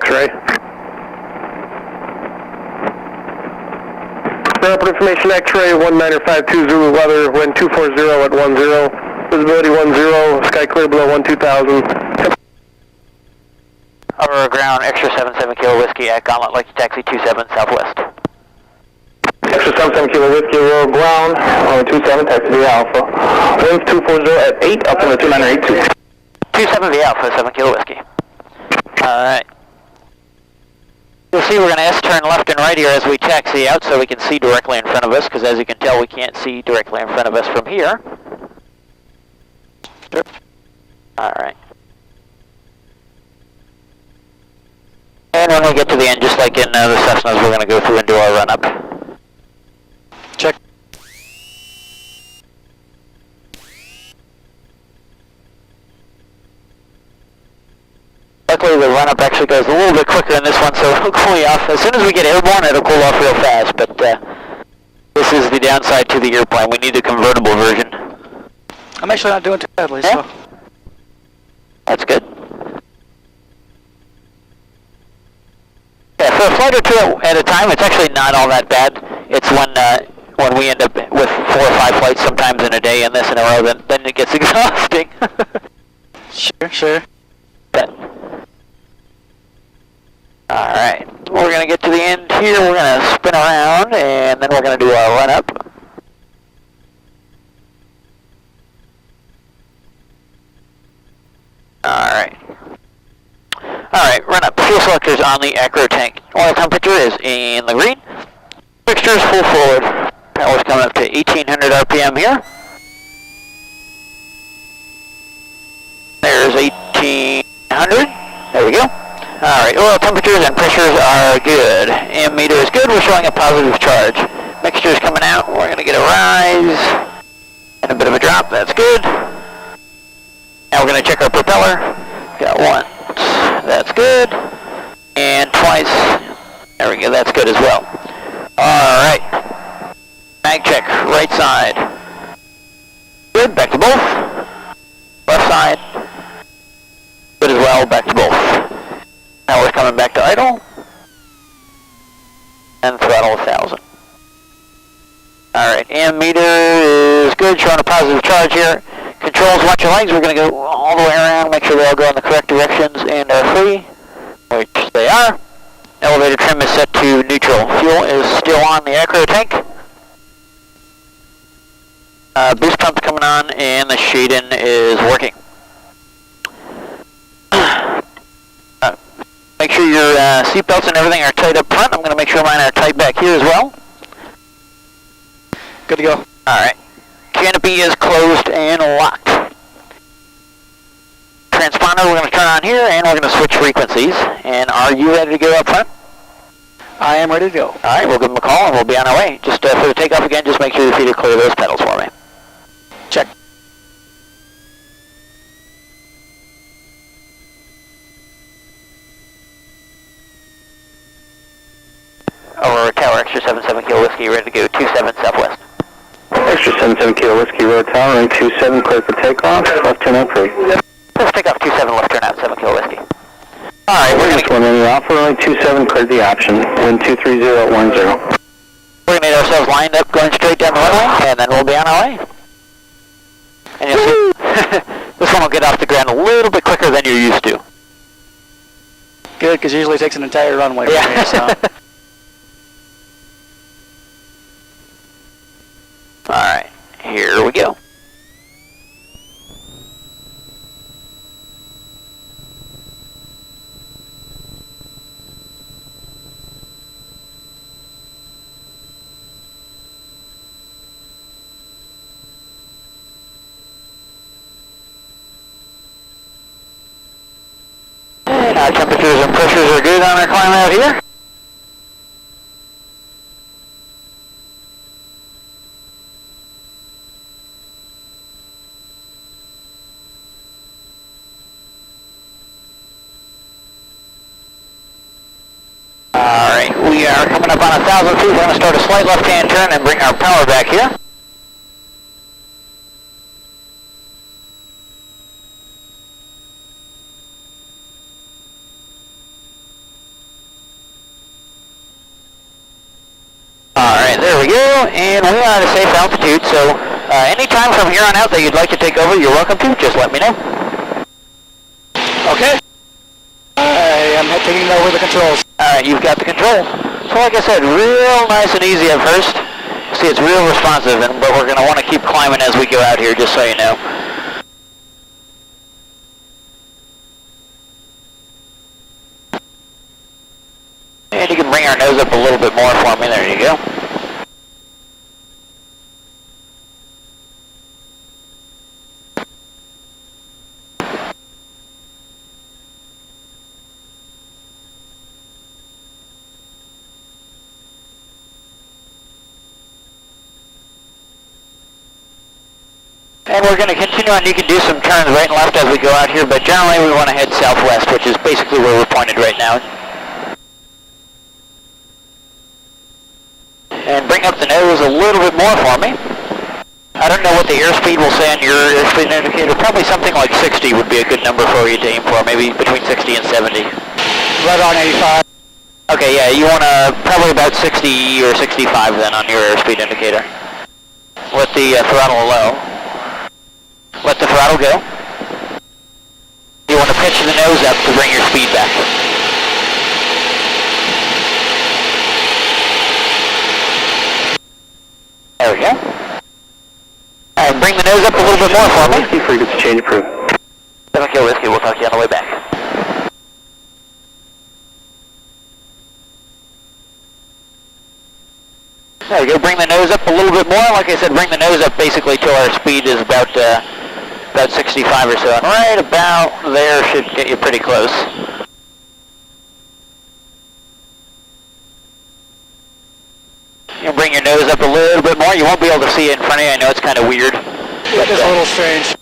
X-ray. Rapid information X-ray 1952 Zulu weather, wind 240 at 10, visibility 10, sky clear below 12,000. Over ground, extra 77 Kilo Whiskey at Gauntlet Lucky Taxi 27 Southwest. Extra 77 Kilo Whiskey, roll ground, 27 Taxi via Alpha. Wind 240 at 8, up on the 2982. 27 via Alpha, 7 Kilo Whiskey. Alright. You'll see we're going to S-turn left and right here as we taxi out so we can see directly in front of us, because as you can tell we can't see directly in front of us from here. Alright. And when we get to the end, just like in the Cessnas, we're going to go through and do our run-up. Check. Luckily the run-up actually goes a little bit quicker in this one, so it'll cool off. As soon as we get airborne, it'll cool off real fast, but this is the downside to the airplane. We need the convertible version. I'm actually not doing too badly, yeah? so... That's good. Yeah, for a flight or two at a time, it's actually not all that bad. It's when we end up with 4 or 5 flights sometimes in a day and this in a row, then it gets exhausting. Sure. But, alright, we're going to get to the end here, we're going to spin around, and then we're going to do our run-up. Alright, run-up. Fuel selectors on the acro tank. Oil temperature is in the green. Fixtures full forward. Power's coming up to 1800 RPM here. There's 1800. There we go. Alright, oil temperatures and pressures are good. Ammeter is good. We're showing a positive charge. Mixture is coming out. We're going to get a rise and a bit of a drop. That's good. Now we're going to check our propeller. Got once. That's good. And twice. There we go. That's good as well. Alright. Mag check. Right side. Good. Back to both. Left side. Good as well. Back to both. Now we're coming back to idle. And throttle 1000. Alright. Ammeter is good. Showing a positive charge here. Controls, watch your legs. We're going to go all the way around, make sure they all go in the correct directions and are free, which they are. Elevator trim is set to neutral. Fuel is still on the acro tank. Boost pump's coming on and the shade-in is working. Make sure your seatbelts and everything are tight up front. I'm going to make sure mine are tight back here as well. Good to go. Alright. Canopy is closed and locked. Transponder we're going to turn on here and we're going to switch frequencies. And are you ready to go up front? I am ready to go. Alright, we'll give them a call and we'll be on our way. Just for the takeoff again, just make sure your feet are clear of those pedals for me. Check. Over tower, extra 77 Kilo Whiskey, ready to go 27 Southwest. Extra 77 Kilo Whiskey, road tower, running 27, clear for takeoff, left turn out free. Let's take off 27, left turn out, 7 Kilo Whiskey. Alright, we're going to... One in the Alpha, running 27, cleared the option, wind 230 at 10. We're going to get ourselves lined up, going straight down the runway, and then we'll be on our way. And you'll see, this one will get off the ground a little bit quicker than you're used to. Good, because it usually takes an entire runway for me, so... Alright, here we go. And our temperatures and pressures are good on our climb out here. Alright, we are coming up on 1,000 feet. We're going to start a slight left-hand turn and bring our power back here. we go, and we are at a safe altitude, so anytime from here on out that you'd like to take over, you're welcome to. Just let me know. Okay. I am taking over the controls. Alright, you've got the control. So like I said, real nice and easy at first. See, it's real responsive, but we're going to want to keep climbing as we go out here, just so you know. And you can bring our nose up a little bit more for me. There you go. And we're going to continue on. You can do some turns right and left as we go out here, but generally we want to head southwest, which is basically where we're pointed right now. And bring up the nose a little bit more for me. I don't know what the airspeed will say on your airspeed indicator. Probably something like 60 would be a good number for you to aim for, maybe between 60 and 70. Right on 85. Okay, yeah, you want to probably about 60 or 65 then on your airspeed indicator. Let the throttle low. Let the throttle go. You want to pitch the nose up to bring your speed back. There we go. Alright, bring the nose up a little bit more for me. Whiskey for you to change approved. 7 Kilo Whiskey, we'll talk to you on the way back. There we go, bring the nose up a little bit more. Like I said, bring the nose up basically till our speed is about 65 or so. And right about there should get you pretty close. You bring your nose up a little bit more. You won't be able to see it in front of you. I know it's kind of weird. Yeah, it's a little strange.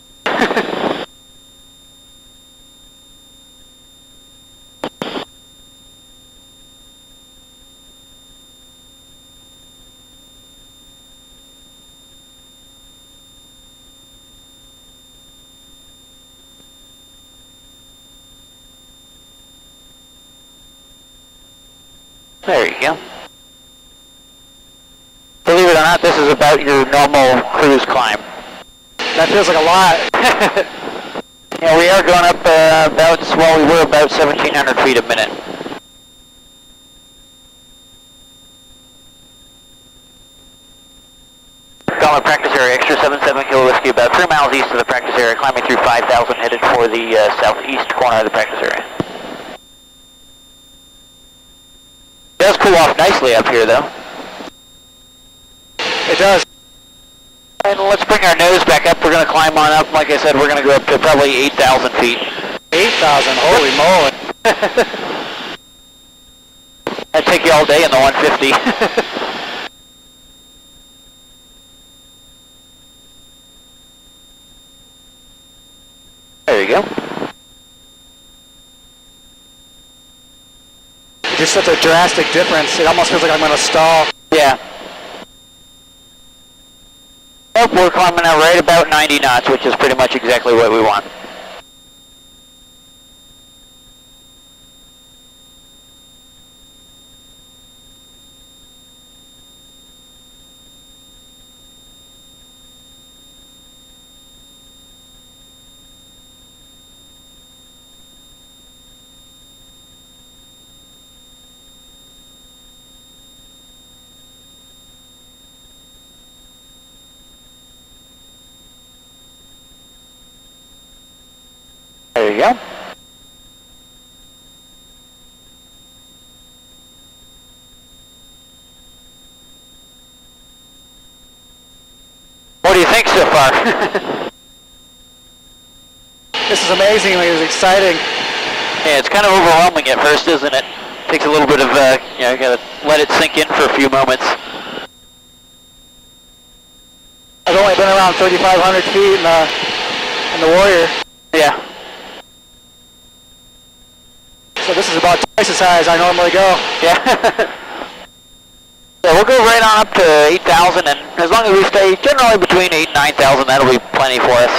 There you go. Believe it or not, this is about your normal cruise climb. That feels like a lot. Yeah, we are going up we were about 1,700 feet a minute. Gauntlet practice area, extra 77 Kilo Whiskey, about 3 miles east of the practice area, climbing through 5,000, headed for the southeast corner of the practice area. It does cool off nicely up here, though. It does. And let's bring our nose back up. We're going to climb on up. Like I said, we're going to go up to probably 8,000 feet. 8,000, holy moly. That'd take you all day in the 150. There you go. Just such a drastic difference. It almost feels like I'm going to stall. Yeah. Yep, we're climbing out right about 90 knots, which is pretty much exactly what we want. There you go. What do you think so far? This is amazing. It's exciting. Yeah, it's kind of overwhelming at first, isn't it? Takes a little bit of, you gotta let it sink in for a few moments. I've only been around 3,500 feet in the Warrior. Yeah. So this is about twice as high as I normally go. Yeah. So we'll go right on up to 8,000, and as long as we stay generally between 8,000 and 9,000, that'll be plenty for us.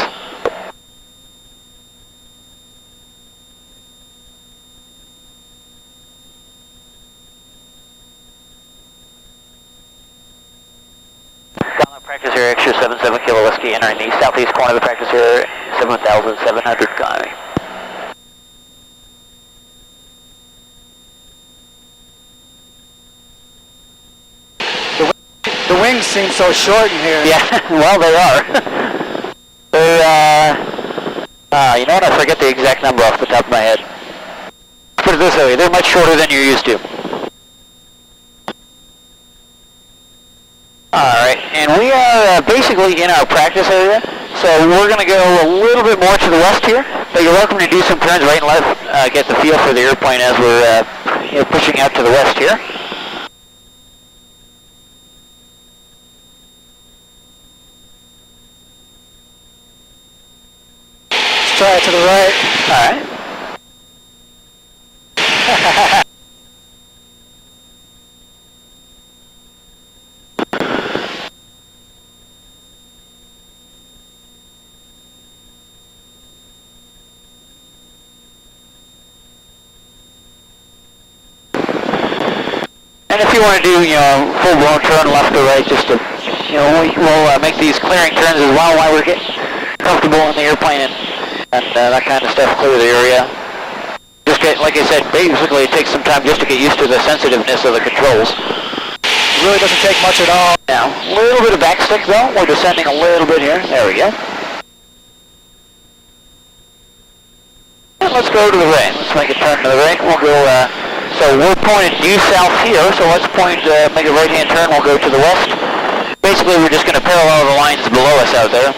Practice area, extra 77 Kilo Whiskey, entering the southeast corner of the practice area, 7,700 climbing. The wings seem so short in here. Yeah, well, they are. They're, you know what, I forget the exact number off the top of my head. Put it this way, they're much shorter than you're used to. Alright, and we are basically in our practice area, so we're going to go a little bit more to the west here, but you're welcome to do some turns right and left, get the feel for the airplane as we're pushing out to the west here. Let's try it to the right. Alright. And if you want to do, full-blown turn left or right, just to, we'll make these clearing turns as well while we're getting comfortable in the airplane and that kind of stuff, clear the area. Just get, like I said, basically it takes some time just to get used to the sensitiveness of the controls. It really doesn't take much at all. Now, a little bit of backstick though. We're descending a little bit here. There we go. And let's go to the right. Let's make a turn to the right. We'll go, so we're pointed due south here, so let's make a right-hand turn. We'll go to the west. Basically, we're just going to parallel the lines below us out there.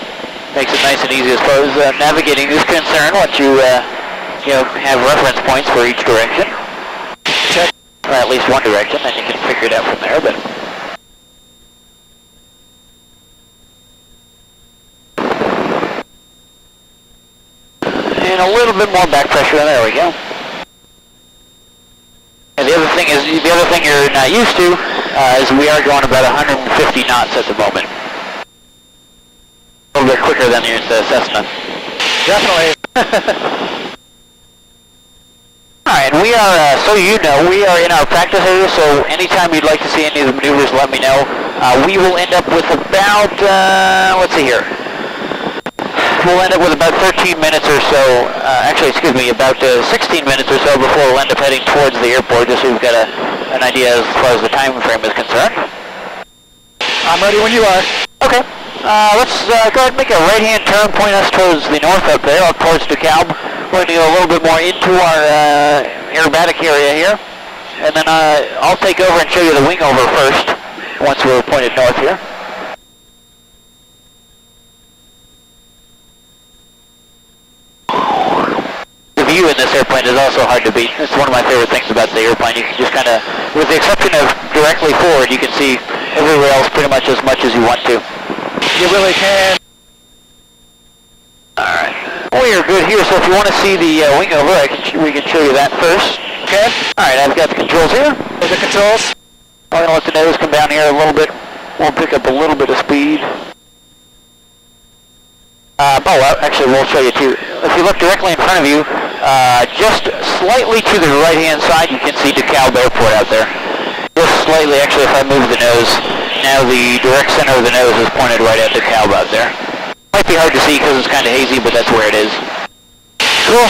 Makes it nice and easy as far as navigating is concerned once you, have reference points for each direction. Check. Or at least one direction, then you can figure it out from there, but... And a little bit more back pressure, there we go. And the other thing you're not used to is we are going about 150 knots at the moment. A little bit quicker than your Cessna. Definitely. Alright, and we are, so we are in our practice area, so anytime you'd like to see any of the maneuvers, let me know. We will end up with about, let's see here. We'll end up with about 13 minutes or so, about 16 minutes or so before we'll end up heading towards the airport, just so we've got an idea as far as the time frame is concerned. I'm ready when you are. Okay. Let's go ahead and make a right-hand turn, point us towards the north up there, up towards DeKalb. We're going to go a little bit more into our aerobatic area here. And then I'll take over and show you the wingover first, once we're pointed north here. The view in this airplane is also hard to beat. It's one of my favorite things about the airplane. You can just kind of, with the exception of directly forward, you can see everywhere else pretty much as you want to. You really can. Alright. We are good here, so if you want to see the wingover, we can show you that first. Okay. Alright, I've got the controls here. There's the controls. I'm going to let the nose come down here a little bit. We'll pick up a little bit of speed. Actually, we'll show you too. If you look directly in front of you, just slightly to the right-hand side, you can see DeKalb Airport out there. Just slightly, actually, if I move the nose, now the direct center of the nose is pointed right at DeKalb out there. Might be hard to see because it's kind of hazy, but that's where it is. Cool.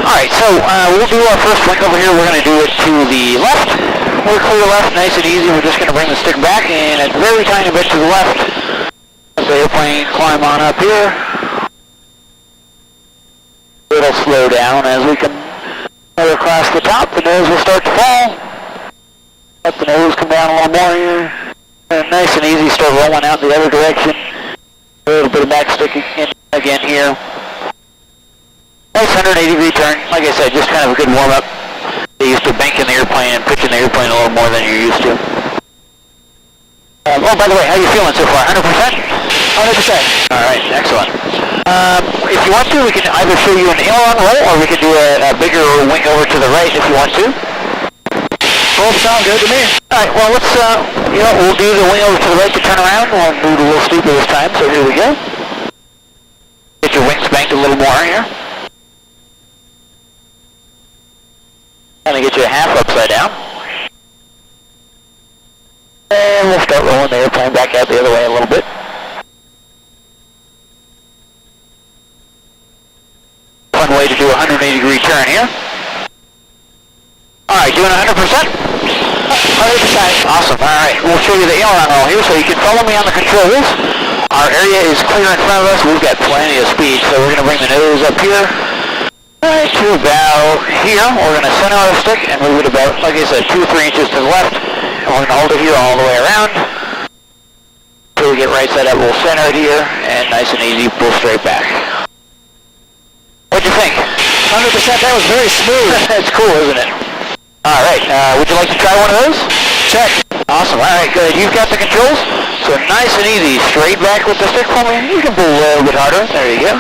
Alright, so we'll do our first wing over here. We're going to do it to the left. We're clear left, nice and easy. We're just going to bring the stick back and a very tiny bit to the left. Let the airplane climb on up here. It'll slow down as we come across the top. The nose will start to fall. Let the nose come down a little more here. And nice and easy, start rolling out the other direction. A little bit of back sticking in again here. Nice 180-degree turn. Like I said, just kind of a good warm-up. They used to banking the airplane and pitching the airplane a little more than you're used to. By the way, how are you feeling so far? 100%? 100%. Alright, excellent. If you want to, we can either show you an aileron roll, or we can do a bigger wing over to the right if you want to. Both sound good to me. Alright, well let's, we'll do the wing over to the right to turn around. We'll do it a little steeper this time, so here we go. Get your wings banked a little more here. Kind of get you a half upside down. And we'll start rolling the airplane back out the other way a little bit. way to do a 180-degree turn here. All right, doing 100%? 100%. Awesome. All right, we'll show you the aileron roll here, so you can follow me on the controls. Our area is clear in front of us. We've got plenty of speed, so we're going to bring the nose up here. All right, to about here. We're going to center our stick and move it about, like I said, 2-3 inches to the left, and we're going to hold it here all the way around. Until we get right side up, we'll center it here, and nice and easy, pull straight back. What'd you think? 100%. That was very smooth. That's cool, isn't it? All right, would you like to try one of those? Check. Awesome. All right, good. You've got the controls, so nice and easy. Straight back with the stick for me. You can pull a little bit harder. There you go.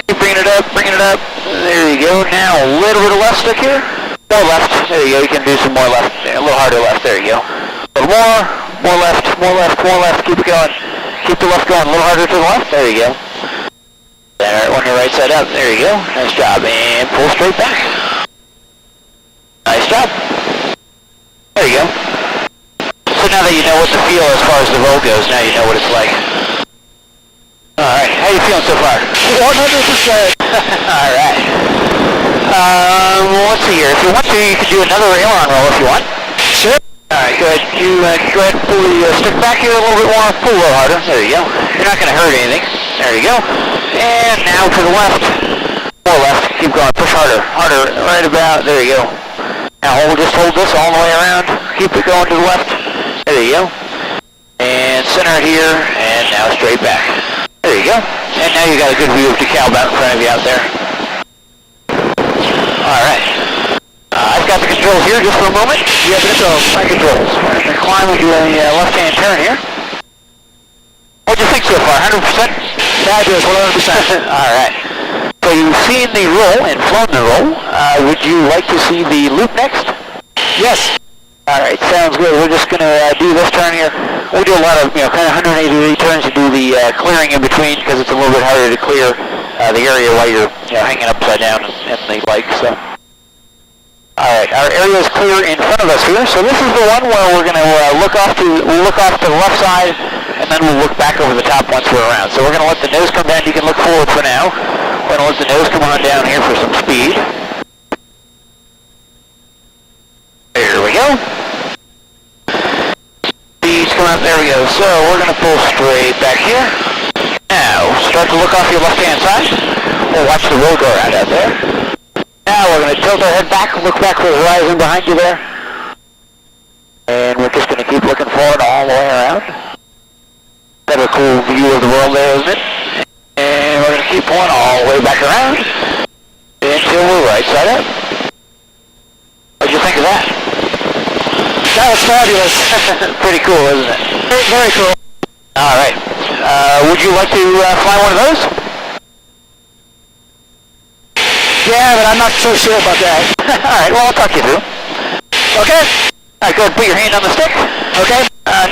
Keep bringing it up, bringing it up. There you go. Now a little bit of left stick here. More left. There you go. You can do some more left. A little harder left. There you go. A little more. More left. More left. More left. Keep it going. Keep the left going. A little harder to the left. There you go. There. On your right side up. There you go. Nice job. And pull straight back. Nice job. There you go. So now that you know what to feel as far as the roll goes, now you know what it's like. Alright, how you feeling so far? 100%. Alright. Let's see here. If you want to, you can do another aileron roll if you want. Sure. Alright, good. You go ahead and pull the stick back here a little bit more. Pull a little harder. There you go. You're not going to hurt anything. There you go. And now to the left. More left. Keep going. Push harder. Harder. Right about. There you go. Now just hold this all the way around. Keep it going to the left. There you go. And center it here, and now straight back. There you go. And now you got a good view of DeKalb out in front of you out there. Alright. I've got the controls here just for a moment. You have the controls. My controls. We're going to climb and do a left-hand turn here. What'd you think so far? 100%? Fabulous. 100%. Alright. So you've seen the roll and flown the roll. Would you like to see the loop next? Yes. Alright, sounds good. We're just going to do this turn here. We do a lot of, kind of 180-degree turns to do the clearing in between because it's a little bit harder to clear the area while you're hanging upside down and the like. So, alright, our area is clear in front of us here. So this is the one where we're going to look off to the left side, and then we'll look back over the top once we're around. So we're going to let the nose come down. You can look forward for now. We're going to let the nose come on down here for some speed. There we go. Speed's coming up. There we go. So we're going to pull straight back here. Now, start to look off your left-hand side. We'll watch the roll go around out there. Now we're going to tilt our head back, look back for the horizon behind you there. And we're just going to keep looking forward all the way around. Got a cool view of the world there, isn't it? And we're going to keep pulling all the way back around until we're right side up. What'd you think of that? That was fabulous. Pretty cool, isn't it? Very, very cool. All right. Would you like to fly one of those? Yeah, but I'm not so sure about that. All right. Well, I'll talk you through. Okay. All right. Go ahead. Put your hand on the stick. Okay.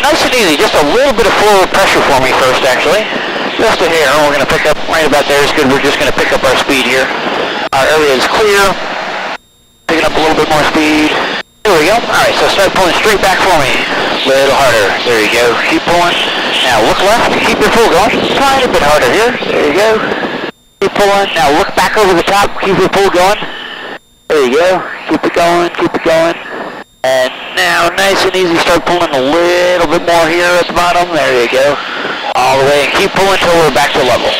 Nice and easy. Just a little bit of forward pressure for me first, actually. Just a hair. We're going to pick up right about there. Is good. We're just going to pick up our speed here. Our area is clear. Picking up a little bit more speed. There we go. Alright, so start pulling straight back for me. A little harder. There you go. Keep pulling. Now look left. Keep your pull going. Try it a bit harder here. There you go. Keep pulling. Now look back over the top. Keep your pull going. There you go. Keep it going. Keep it going. And now nice and easy. Start pulling a little bit more here at the bottom. There you go. All the way. And keep pulling until we're back to level.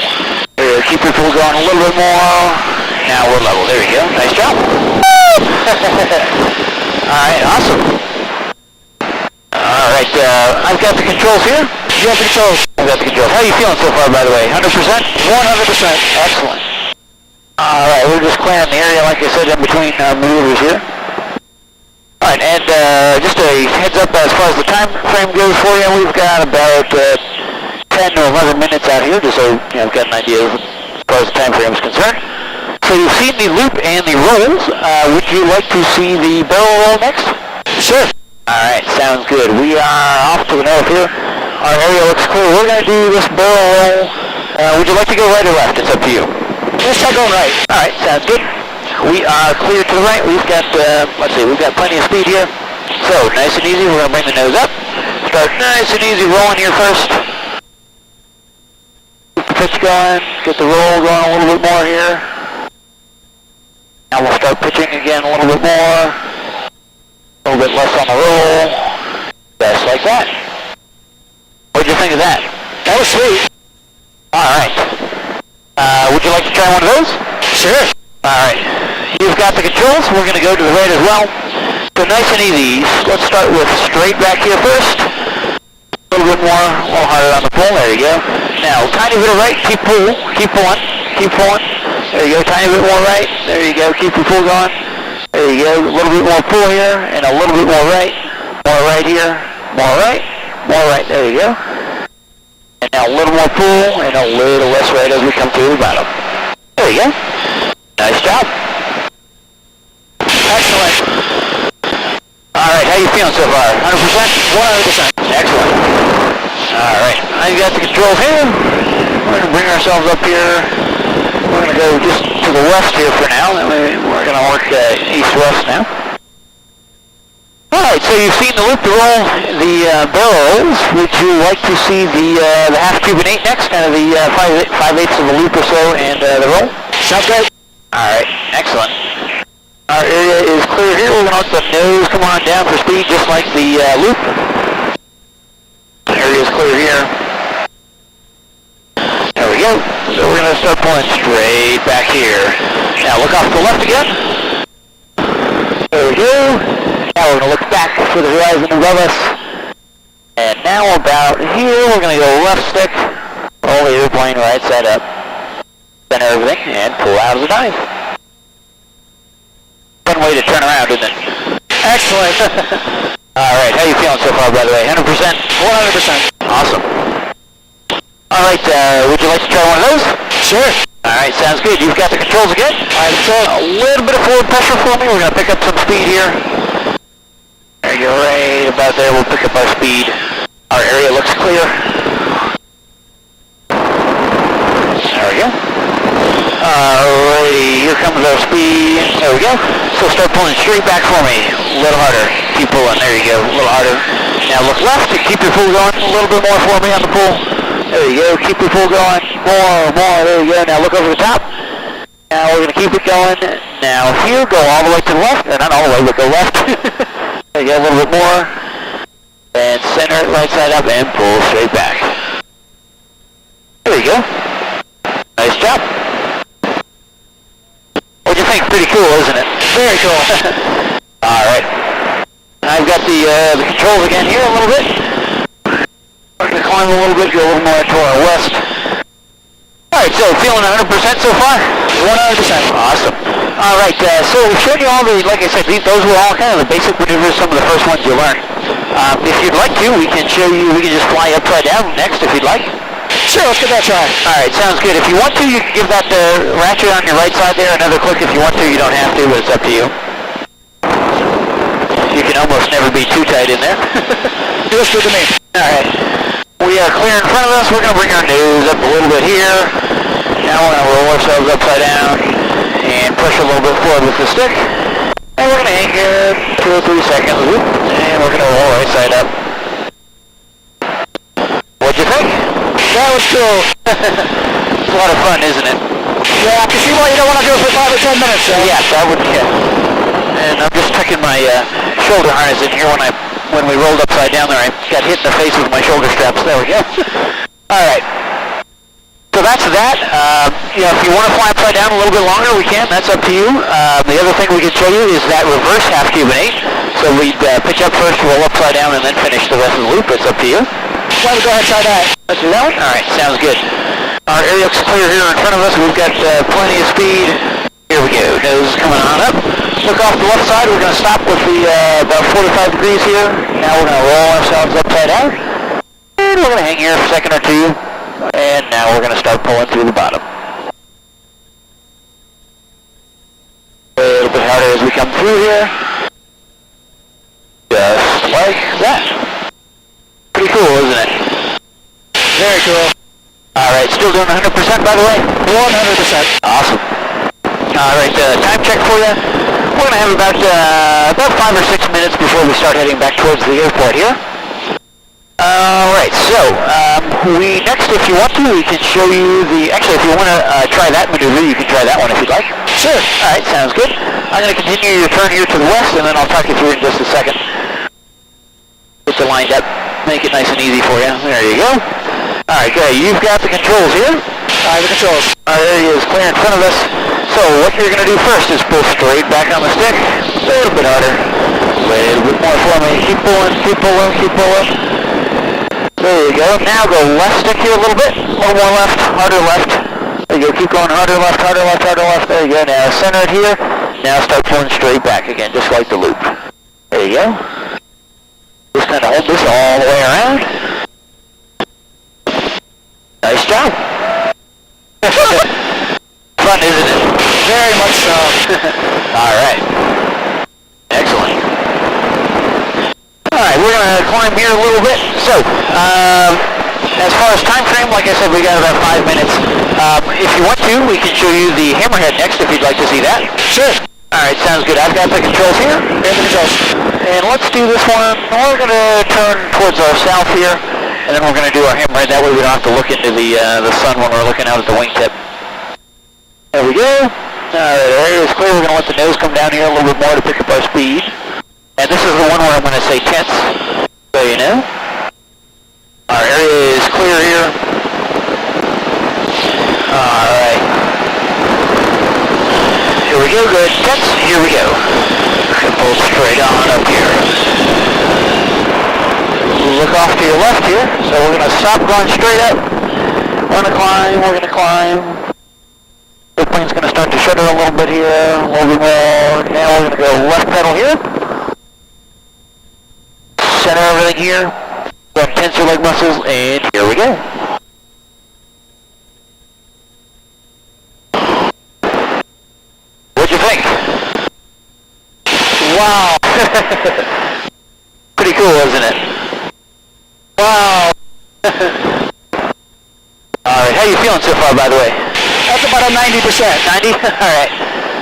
There. Keep your pull going a little bit more. Now we're level. There you go. Nice job. Alright, awesome. Alright, I've got the controls here. You have the controls. I've got the controls. How are you feeling so far, by the way? 100%? 100%. Excellent. Alright, we're just clearing the area, like I said, in between maneuvers here. Alright, and just a heads up as far as the time frame goes for you, we've got about 10 to 11 minutes out here, just so you've got an idea as far as the time frame is concerned. So you've seen the loop and the rolls. Would you like to see the barrel roll next? Sure. Alright, sounds good. We are off to the north here. Our area looks clear. We're going to do this barrel roll. Would you like to go right or left? It's up to you. Let's try going right. Alright, sounds good. We are clear to the right. We've got, let's see, we've got plenty of speed here. So, nice and easy. We're going to bring the nose up. Start nice and easy rolling here first. Keep the pitch going. Get the roll going a little bit more here. Now we'll start pitching again a little bit more. A little bit less on the roll. Just like that. What'd you think of that? That was sweet. Alright. Would you like to try one of those? Sure. Alright. You've got the controls. We're going to go to the right as well. So nice and easy. Let's start with straight back here first. A little bit more, a little harder on the pull. There you go. Now, tiny bit of right. Keep pulling. Keep pulling. Keep pulling. There you go. Tiny bit more right. There you go. Keep the pull going. There you go. A little bit more pull here and a little bit more right. More right here. More right. More right. There you go. And now a little more pull and a little less right as we come to the bottom. There you go. Nice job. Excellent. Alright, how you feeling so far? 100%? 100%. Excellent. Alright, now you got the controls here. We're going to bring ourselves up here. We're going to go just to the west here for now. Then we're going to work east-west now. Alright, so you've seen the loop, the roll, the barrels. Would you like to see the half Cuban Eight next? Kind of the 5/8 of the loop or so and the roll? Sounds great. Alright, excellent. Our area is clear here. We're going to let the nose come on down for speed just like the loop. Area is clear here. There we go. So we're going to start pulling straight back here. Now look off to the left again. There we go. Now we're going to look back for the horizon above us. And now about here, we're going to go left stick, roll the airplane right side up, center everything, and pull out of the dive. Fun way to turn around, isn't it? Excellent. Alright, how you feeling so far, by the way? 100%? 100%. Awesome. Alright, would you like to try one of those? Sure. Alright, sounds good. You've got the controls again? Alright, so a little bit of forward pressure for me. We're going to pick up some speed here. There you go, right about there. We'll pick up our speed. Our area looks clear. There we go. Alrighty, here comes our speed. There we go. So start pulling straight back for me. A little harder. Keep pulling. There you go. A little harder. Now look left. Keep your pull going. A little bit more for me on the pull. There you go. Keep your pull going. More. There you go. Now look over the top. Now we're going to keep it going. Now here, go all the way to the left. Not all the way, but go left. There you go. A little bit more. And center it right side up and pull straight back. There you go. Nice job. What do you think? Pretty cool, isn't it? Very cool. Alright. I've got the controls again here a little bit. We're going to climb a little bit, go a little more to our west. Alright, so feeling 100% so far? 100%. Awesome. Alright, so we've shown you all the, like I said, those were all kind of the basic maneuvers, some of the first ones you learned. If you'd like to, we can show you, we can just fly upside down next if you'd like. Sure, let's give that a try. Alright, sounds good. If you want to, you can give that ratchet on your right side there another click. If you want to, you don't have to, but it's up to you. You can almost never be too tight in there. Feels good to me. Alright. We are clear in front of us. We're going to bring our nose up a little bit here. Now we're going to roll ourselves upside down and push a little bit forward with the stick. And we're going to hang here 2 or 3 seconds. Whoop, and we're going to roll right side up. What'd you think? That was cool. It's a lot of fun, isn't it? Yeah, I can see why you don't want to do it for 5 or 10 minutes, so. Yes, I would, yeah. And I'm just tucking my shoulder harness in here when we rolled upside down there. I got hit in the face with my shoulder straps. There we go. Alright. So that's that. If you want to fly upside down a little bit longer, we can. That's up to you. The other thing we can show you is that reverse half Cuban Eight. So we'd pitch up first, roll upside down, and then finish the rest of the loop. It's up to you. Why don't we go ahead and try that? Let's do that one? Alright, sounds good. Our area looks clear here in front of us. We've got plenty of speed. Here we go. Nose coming on up. Look off the left side. We're going to stop with the about 45 degrees here. Now we're going to roll ourselves upside down. And we're going to hang here for a second or two. And now we're going to start pulling through the bottom. A little bit harder as we come through here. Just like that. Pretty cool, isn't it? Very cool. Alright, still doing 100% by the way? 100%. Awesome. Alright, time check for you. We're going to have about 5 or 6 minutes before we start heading back towards the airport here. Alright, so, next if you want to, we can show you actually if you want to try that maneuver, you can try that one if you'd like. Sure. All right, sounds good. I'm going to continue your turn here to the west, and then I'll talk you through in just a second. Get you lined up. Make it nice and easy for you. There you go. All right, good. You've got the controls here. I have the controls. Our area is clear in front of us. So what you're going to do first is pull straight back on the stick. A little bit harder. A little bit more for me. Keep pulling, keep pulling, keep pulling. There you go. Now go left stick here a little bit. A little more left, harder left. There you go. Keep going harder left, harder left, harder left. There you go. Now center it here. Now start pulling straight back again, just like the loop. There you go. Just kind of hold this all the way around. Nice job. Fun, isn't it? Very much so. All right. Excellent. All right, we're going to climb here a little bit. So, as far as time frame, like I said, we got about 5 minutes. If you want to, we can show you the Hammerhead next if you'd like to see that. Sure. All right, sounds good. I've got the controls here. Here's the controls. And let's do this one. We're going to turn towards our south here, and then we're going to do our Hammerhead. That way we don't have to look into the sun when we're looking out at the wingtip. There we go. All right, our area is clear. We're going to let the nose come down here a little bit more to pick up our speed. And this is the one where I'm going to say tense, so you know. Our area is clear here. All right. Here we go, good. Tense, here we go. Pull straight on up here. Look off to your left here. So we're going to stop going straight up. We're going to climb, we're going to climb. The plane's going to start to shudder a little bit here, a little bit more. Now we're going to go left pedal here. Center everything here. Go tense your leg muscles, and here we go. What'd you think? Wow. Pretty cool, isn't it? Wow. Alright, how you feeling so far, by the way? That's about a 90%. 90? Alright.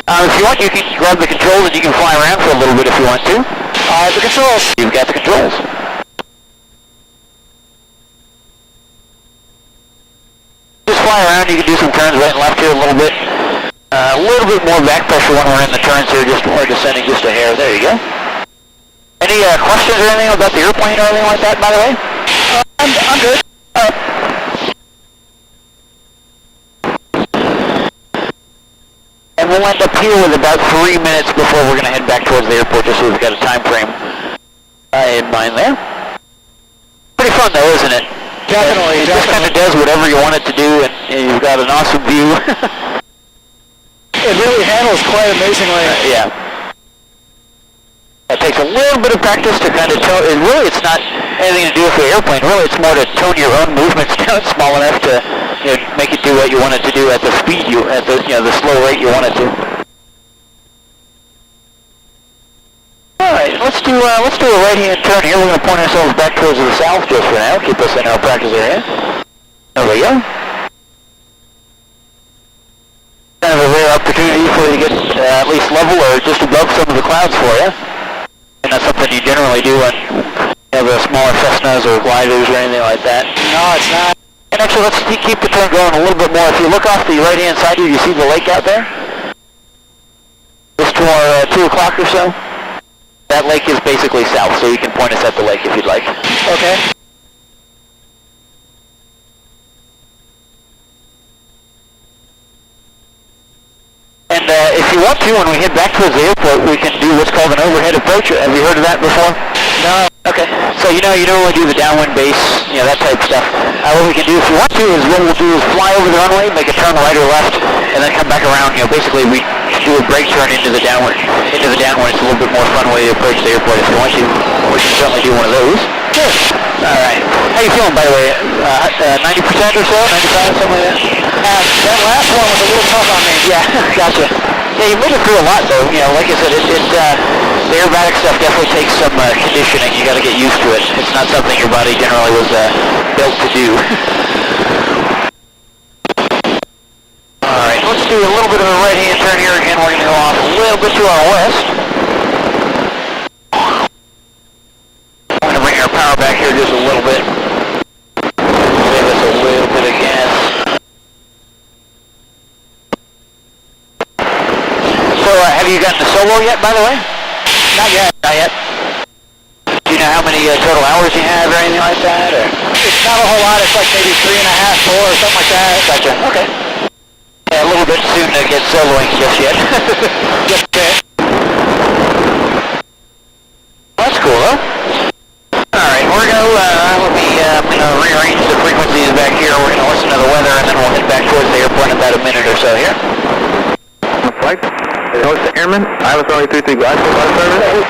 If you want, you can grab the controls and you can fly around for a little bit if you want to. I have the controls. You've got the controls. Just fly around, you can do some turns right and left here a little bit. A little bit more back pressure when we're in the turns here, just or descending just a hair. There you go. Any questions or anything about the airplane or anything like that, by the way? I'm good. And we'll end up here with about 3 minutes before we're going to head back towards the airport, just so we've got a time frame in mind there. Pretty fun though, isn't it? Definitely. It just kind of does whatever you want it to do, and you've got an awesome view. It really handles quite amazingly. Yeah. It takes a little bit of practice to kind of tone. It's not anything to do with the airplane. Really, it's more to tone your own movements down small enough to, make it do what you want it to do at the speed the slow rate you want it to. All right, let's do a right-hand turn here. We're going to point ourselves back towards the south just for now. Keep us in our practice area. There we go. Kind of a rare opportunity for you to get at least level or just above some of the clouds for you. And that's something you generally do when you have the smaller Cessnas or gliders or anything like that. No, it's not. And actually, let's keep the turn going a little bit more. If you look off the right-hand side here, you see the lake out there? Just to our 2 o'clock or so. That lake is basically south, so you can point us at the lake if you'd like. Okay. And if you want to, when we head back towards the airport, we can do what's called an overhead approach. Have you heard of that before? No. Okay. So you normally do the downwind base, that type of stuff. What we can do if you want to is what we'll do is fly over the runway, make a turn right or left, and then come back around. Basically we do a brake turn into the downwind. It's a little bit more fun way to approach the airport if you want to. We can certainly do one of those. Sure. All right. How you feeling, by the way? 90% or so? 95, something like that? That last one was a little tough on me. Yeah, gotcha. Yeah, you made it through a lot, though. Like I said, the aerobatic stuff definitely takes some conditioning. You got to get used to it. It's not something your body generally was built to do. All right, let's do a little bit of a right-hand turn here again. We're going to go off a little bit to our west. I'm going to bring our power back here just a little bit. Save us a little bit of gas. solo yet, by the way? Not yet. Not yet. Do you know how many total hours you have or anything like that? Or? It's not a whole lot. It's like maybe 3.5, 4, or something like that. Gotcha. Okay. Yeah, a little bit soon to get soloing just yet. Just a bit. That's cool, though. Alright, we're going to, I'm going to rearrange the frequencies back here. We're going to listen to the weather, and then we'll head back towards the airport in about a minute or so here. Flight. Notice the airman. Island 33 Glass service.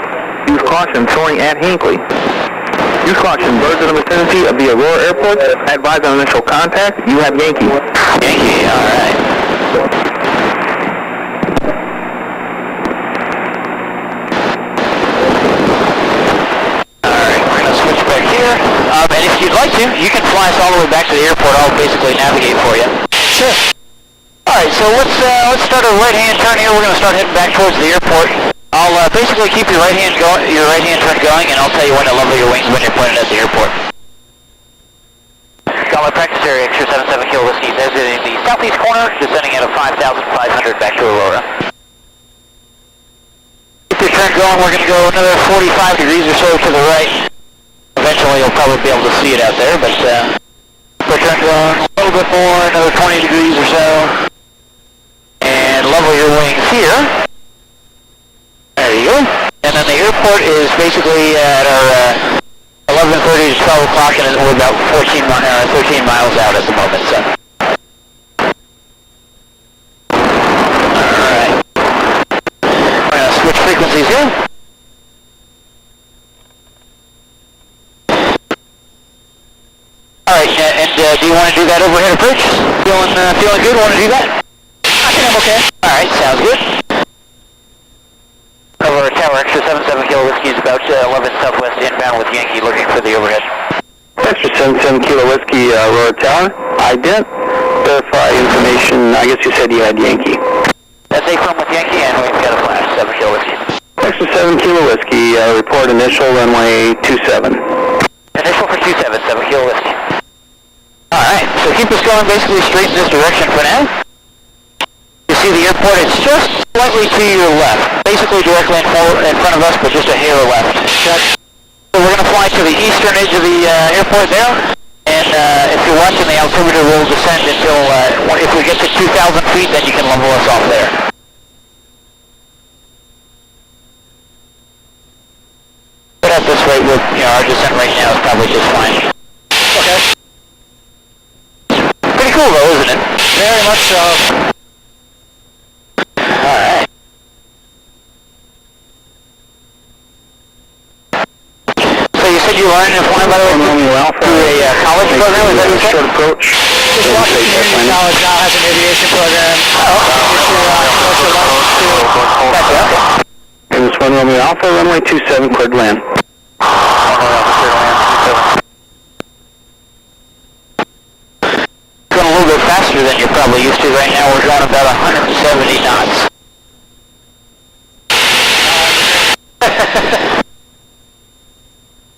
Use caution, soaring at Hinckley. Use caution, birds in the vicinity of the Aurora Airport. Advise on initial contact. You have Yankee. Yankee, alright. Alright, we're going to switch back here. And if you'd like to, you can fly us all the way back to the airport. I'll basically navigate for you. Sure. Alright, so let's start a right-hand turn here. We're going to start heading back towards the airport. I'll basically keep your right-hand turn going, and I'll tell you when to level your wings when you're pointed at the airport. Golly practice area, extra 77 Kilo Whiskey, exiting the southeast corner, descending at a 5,500 back to Aurora. Keep your turn going, we're going to go another 45 degrees or so to the right. Eventually you'll probably be able to see it out there, but keep your turn going a little bit more, another 20 degrees or so. And level your wings here. There you go. And then the airport is basically at our 11:30 to 12 o'clock, and we're about 13 miles out at the moment, so. Alright. We're going to switch frequencies here. Alright, and do you want to do that overhead approach? Feeling good? Want to do that? I think I'm okay. Alright, sounds good. Over Tower Extra 77 Kilo Whiskey is about 11 Southwest inbound with Yankee looking for the overhead. Extra 77 Kilo Whiskey, Aurora Tower. I didn't verify information. I guess you said you had Yankee. That's A-firm with Yankee, and we've got a flash, 7 Kilo Whiskey. Extra 7 Kilo Whiskey, report initial runway 27. Initial for 27, 7 Kilo Whiskey. Alright, so keep us going basically straight in this direction for now. You see the airport, it's just slightly to your left. Basically directly in front of us, but just a hair left. So we're going to fly to the eastern edge of the airport there. And if you're watching, the altimeter will descend until, if we get to 2,000 feet, then you can level us off there. But at this rate, our descent right now is probably just fine. Okay. Pretty cool though, isn't it? Very much so. Alright. So you said you learned to fly, by the way, through a college program, is that what you said? Short approach. Just Washington Community College now has an aviation program. Gotcha, okay. And this one Romeo Alpha, runway 27, cleared land. Going a little bit faster than you're probably used to right now. We're going about 170 knots.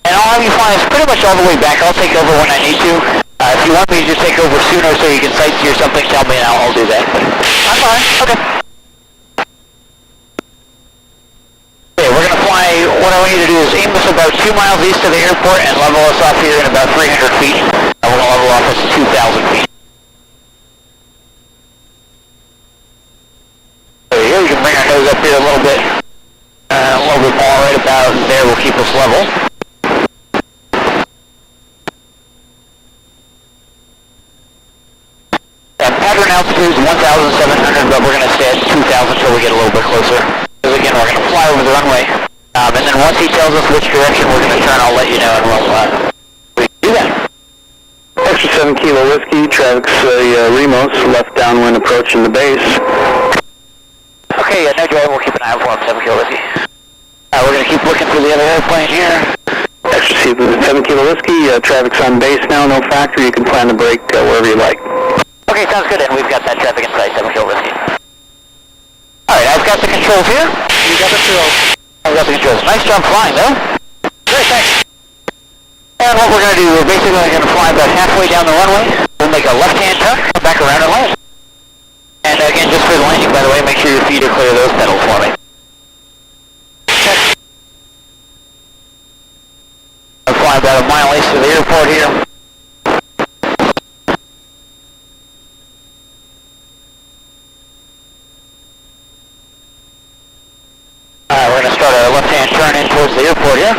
And I'll have you fly us pretty much all the way back. I'll take over when I need to. If you want me to just take over sooner so you can sightsee or something, tell me and I'll do that. I'm fine. Okay. Okay, we're going to fly, what I want you to do is aim us about 2 miles east of the airport and level us off here in about 300 feet. And we're going to level off us 2,000 feet. There you go, you can bring our nose up here a little bit more, right about there will keep us level. Pattern altitude is 1,700, but we're going to stay at 2,000 until we get a little bit closer. Because again, we're going to fly over the runway. And then once he tells us which direction we're going to turn, I'll let you know, and we can do that. Extra 7 Kilo Whiskey, traffic's Remos, left downwind approaching the base. Okay, no joy, we'll keep an eye out for him, 7 Kilo Whiskey. We're going to keep looking for the other airplane here. Extra 7 Kilo Whiskey, traffic's on base now, no factor, you can plan to break wherever you like. Okay, sounds good, and we've got that traffic in sight, 7 Kilo Whiskey. Alright, I've got the controls here. You got the controls. I've got the controls. Nice job flying, though. Great, thanks. And what we're going to do, we're basically going to fly about halfway down the runway. We'll make a left-hand turn, come back around and land. And again, just for the landing, by the way, make sure your feet are clear of those pedals for me. fly about a mile east of the airport here. We're going to start a left-hand turn in towards the airport here.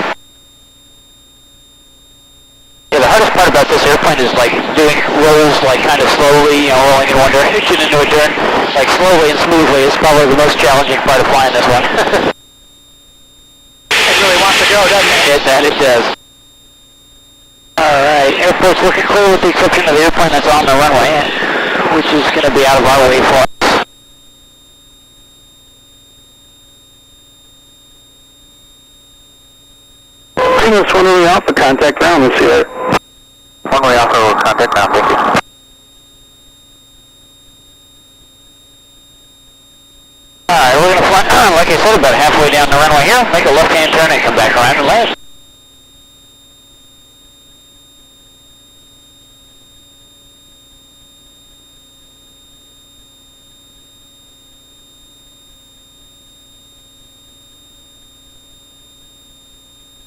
Yeah, the hardest part about this airplane is like doing rolls like kind of slowly, you know, rolling in one direction into a turn, like slowly and smoothly is probably the most challenging part of flying this one. It really wants to go, doesn't it? It does. Alright, airport's looking clear with the exception of the airplane that's on the runway, which is going to be out of our way for us. This one way off the contact ground, let's see there. One way off the contact ground, thank you. Alright, we're going to fly, like I said, about halfway down the runway here, make a left-hand turn and come back around and land.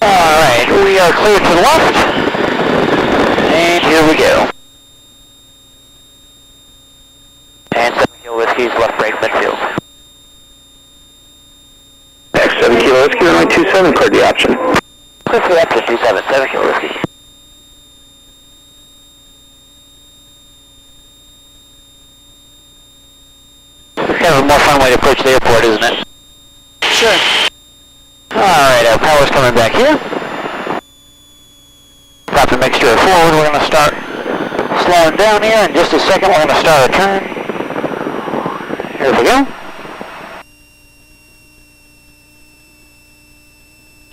Alright, we are clear to the left, and here we go. And 7 Kilo Whiskey's left brake midfield. Next 7 Kilo Whiskey, runway 27, cleared the option. Clear for the option 27, 7 Kilo Whiskey. It's kind of a more fun way to approach the airport, isn't it? Sure. Alright, our power's coming back here. Drop the mixture forward, we're going to start slowing down here. In just a second, we're going to start a turn. Here we go.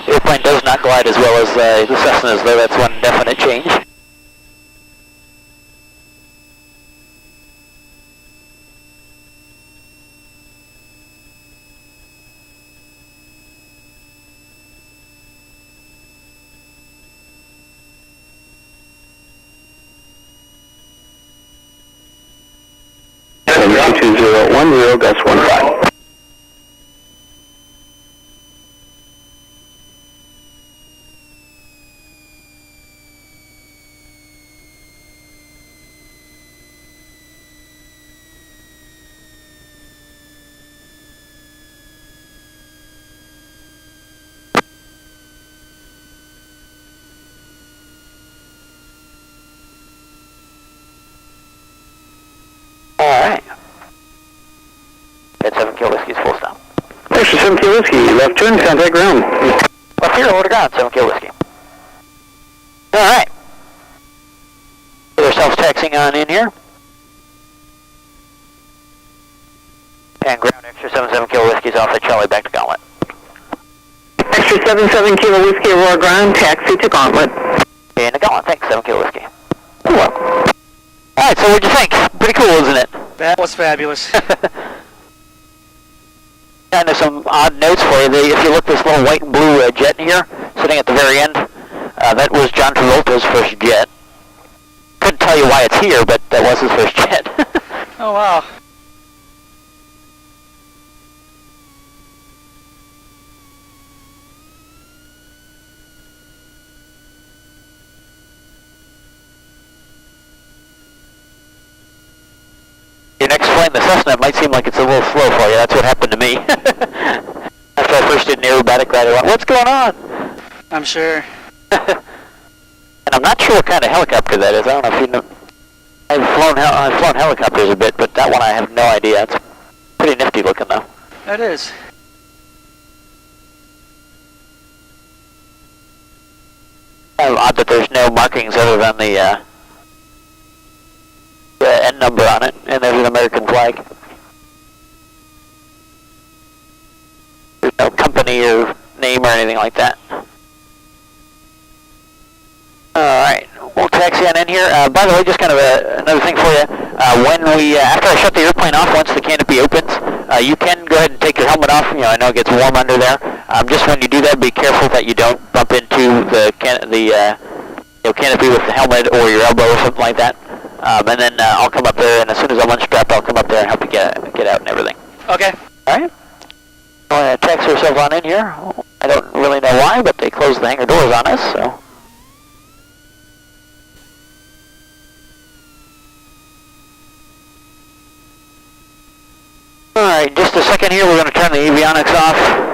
The airplane does not glide as well as the Cessnas, though that's one definite change. Number 22010, Gus 15. Alright. At 7 Kilo Whiskey's full stop. Extra 7 Kilo Whiskey, left turn, contact ground. Left here, order ground, 7 Kilo Whiskey. Alright. Get ourselves taxiing on in here. And ground extra 7 Kilo Whiskey's off at Charlie back to Gauntlet. Extra 7 Kilo Whiskey, Aurora ground, taxi to Gauntlet. And the Gauntlet, thanks, 7 Kilo Whiskey. You're welcome. Alright, so what'd you think? Pretty cool, isn't it? That was fabulous. Kind of some odd notes for you. If you look this little white and blue jet in here, sitting at the very end, that was John Travolta's first jet. Couldn't tell you why it's here, but that was his first jet. Oh, wow. Your next flight, the Cessna, might seem like it's a little slow for you. That's what happened to me. After I first did an aerobatic ride, I went, what's going on? I'm sure. And I'm not sure what kind of helicopter that is. I don't know if you know. I've flown helicopters a bit, but that one I have no idea. It's pretty nifty looking, though. It is. Odd that there's no markings other than the N number on it, and there's an American flag. There's no company or name or anything like that. Alright, we'll taxi on in here. By the way, just kind of another thing for you. After I shut the airplane off, once the canopy opens, you can go ahead and take your helmet off. You know, I know it gets warm under there. Just when you do that, be careful that you don't bump into the canopy with the helmet or your elbow or something like that. And then I'll come up there, and as soon as I'm unstrapped, I'll come up there and help you get out and everything. Okay. Alright. We're going to taxi ourselves on in here. I don't really know why, but they closed the hangar doors on us, so Alright, just a second here, we're going to turn the avionics off.